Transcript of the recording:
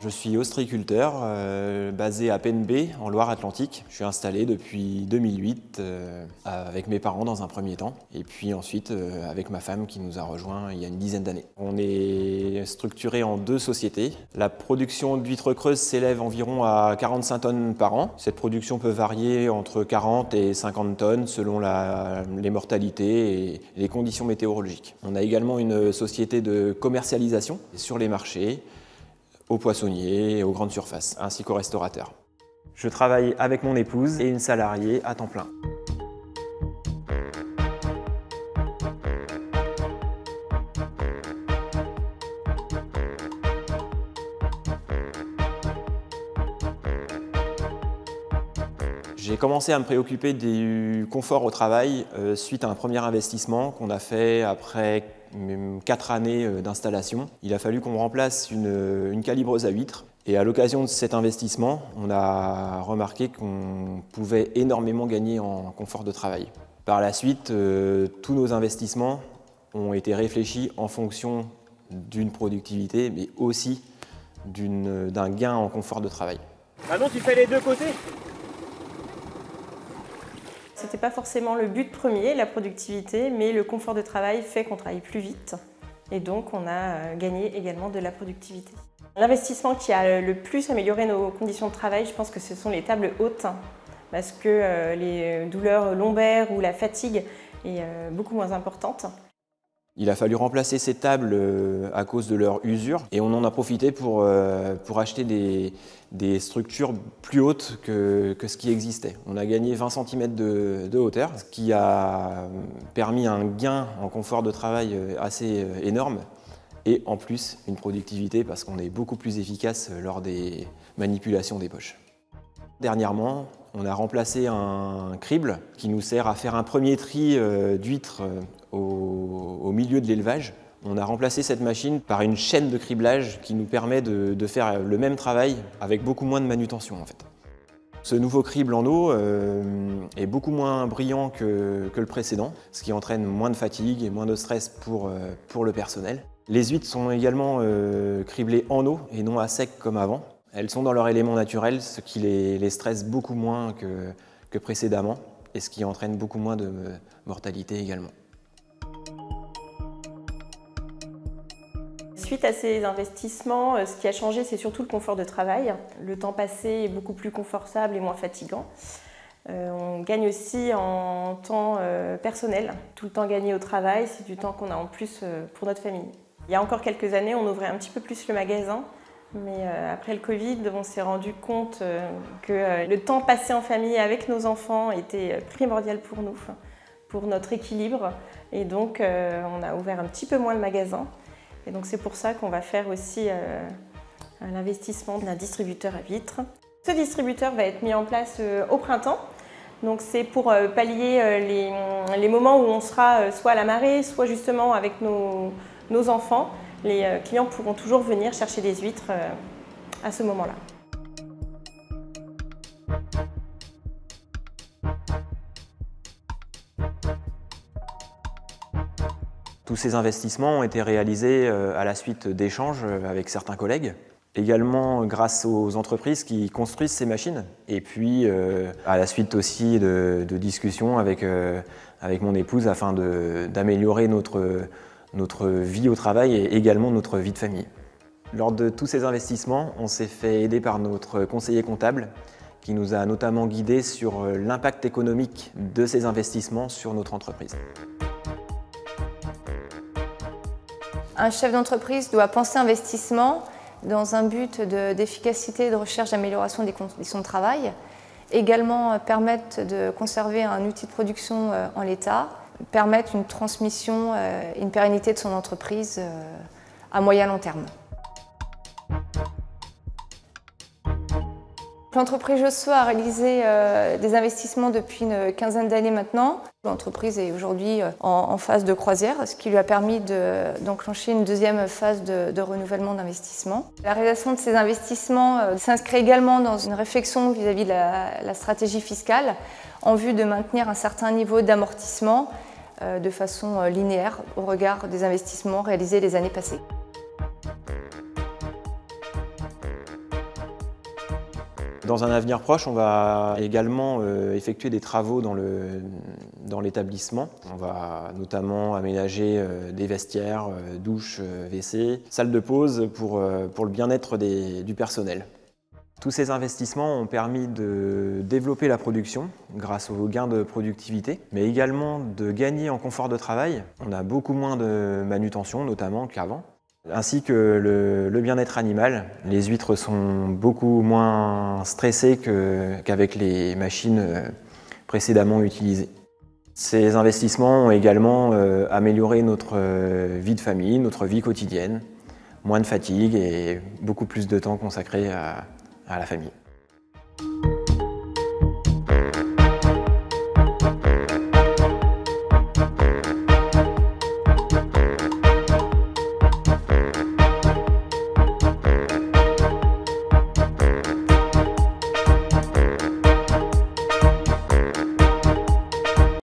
Je suis ostréiculteur, basé à Pen-Bay, en Loire-Atlantique. Je suis installé depuis 2008 avec mes parents dans un premier temps, et puis ensuite avec ma femme qui nous a rejoints il y a une dizaine d'années. On est structuré en 2 sociétés. La production d'huîtres creuses s'élève environ à 45 tonnes par an. Cette production peut varier entre 40 et 50 tonnes selon les mortalités et les conditions météorologiques. On a également une société de commercialisation sur les marchés, aux poissonniers et aux grandes surfaces, ainsi qu'aux restaurateurs. Je travaille avec mon épouse et une salariée à temps plein. J'ai commencé à me préoccuper du confort au travail suite à un premier investissement qu'on a fait après 4 années d'installation. Il a fallu qu'on remplace une calibreuse à huîtres. Et à l'occasion de cet investissement, on a remarqué qu'on pouvait énormément gagner en confort de travail. Par la suite, tous nos investissements ont été réfléchis en fonction d'une productivité, mais aussi d'un gain en confort de travail. Ah non, tu fais les 2 côtés? C'était pas forcément le but premier, la productivité, mais le confort de travail fait qu'on travaille plus vite. Et donc on a gagné également de la productivité. L'investissement qui a le plus amélioré nos conditions de travail, je pense que ce sont les tables hautes, parce que les douleurs lombaires ou la fatigue est beaucoup moins importante. Il a fallu remplacer ces tables à cause de leur usure, et on en a profité pour acheter des structures plus hautes que ce qui existait. On a gagné 20 cm de hauteur, ce qui a permis un gain en confort de travail assez énorme, et en plus une productivité parce qu'on est beaucoup plus efficace lors des manipulations des poches. Dernièrement, on a remplacé un crible qui nous sert à faire un premier tri d'huîtres au milieu de l'élevage. On a remplacé cette machine par une chaîne de criblage qui nous permet de faire le même travail avec beaucoup moins de manutention en fait. Ce nouveau crible en eau est beaucoup moins brillant que le précédent, ce qui entraîne moins de fatigue et moins de stress pour le personnel. Les huîtres sont également criblées en eau et non à sec comme avant. Elles sont dans leur élément naturel, ce qui les stresse beaucoup moins que précédemment et ce qui entraîne beaucoup moins de mortalité également. Suite à ces investissements, ce qui a changé, c'est surtout le confort de travail. Le temps passé est beaucoup plus confortable et moins fatigant. On gagne aussi en temps personnel. Tout le temps gagné au travail, c'est du temps qu'on a en plus pour notre famille. Il y a encore quelques années, on ouvrait un petit peu plus le magasin. Mais après le Covid, on s'est rendu compte que le temps passé en famille avec nos enfants était primordial pour nous, pour notre équilibre. Et donc, on a ouvert un petit peu moins le magasin. Et donc, c'est pour ça qu'on va faire aussi l'investissement d'un distributeur à vitres. Ce distributeur va être mis en place au printemps. Donc, c'est pour pallier les moments où on sera soit à la marée, soit justement avec nos enfants. Les clients pourront toujours venir chercher des huîtres à ce moment-là. Tous ces investissements ont été réalisés à la suite d'échanges avec certains collègues, également grâce aux entreprises qui construisent ces machines, et puis à la suite aussi de discussions avec mon épouse afin d'améliorer notre vie au travail et également notre vie de famille. Lors de tous ces investissements, on s'est fait aider par notre conseiller comptable qui nous a notamment guidés sur l'impact économique de ces investissements sur notre entreprise. Un chef d'entreprise doit penser investissement dans un but d'efficacité, de recherche d'amélioration des conditions de travail, également permettre de conserver un outil de production en l'état, permettre une transmission et une pérennité de son entreprise à moyen long terme. L'entreprise Josso a réalisé des investissements depuis une quinzaine d'années maintenant. L'entreprise est aujourd'hui en phase de croisière, ce qui lui a permis d'enclencher une deuxième phase de renouvellement d'investissement. La réalisation de ces investissements s'inscrit également dans une réflexion vis-à-vis de la stratégie fiscale en vue de maintenir un certain niveau d'amortissement de façon linéaire au regard des investissements réalisés les années passées. Dans un avenir proche, on va également effectuer des travaux dans l'établissement. On va notamment aménager des vestiaires, douches, WC, salles de pause pour le bien-être du personnel. Tous ces investissements ont permis de développer la production grâce aux gains de productivité, mais également de gagner en confort de travail. On a beaucoup moins de manutention, notamment qu'avant, ainsi que le bien-être animal. Les huîtres sont beaucoup moins stressées qu'avec les machines précédemment utilisées. Ces investissements ont également amélioré notre vie de famille, notre vie quotidienne, moins de fatigue et beaucoup plus de temps consacré à la famille.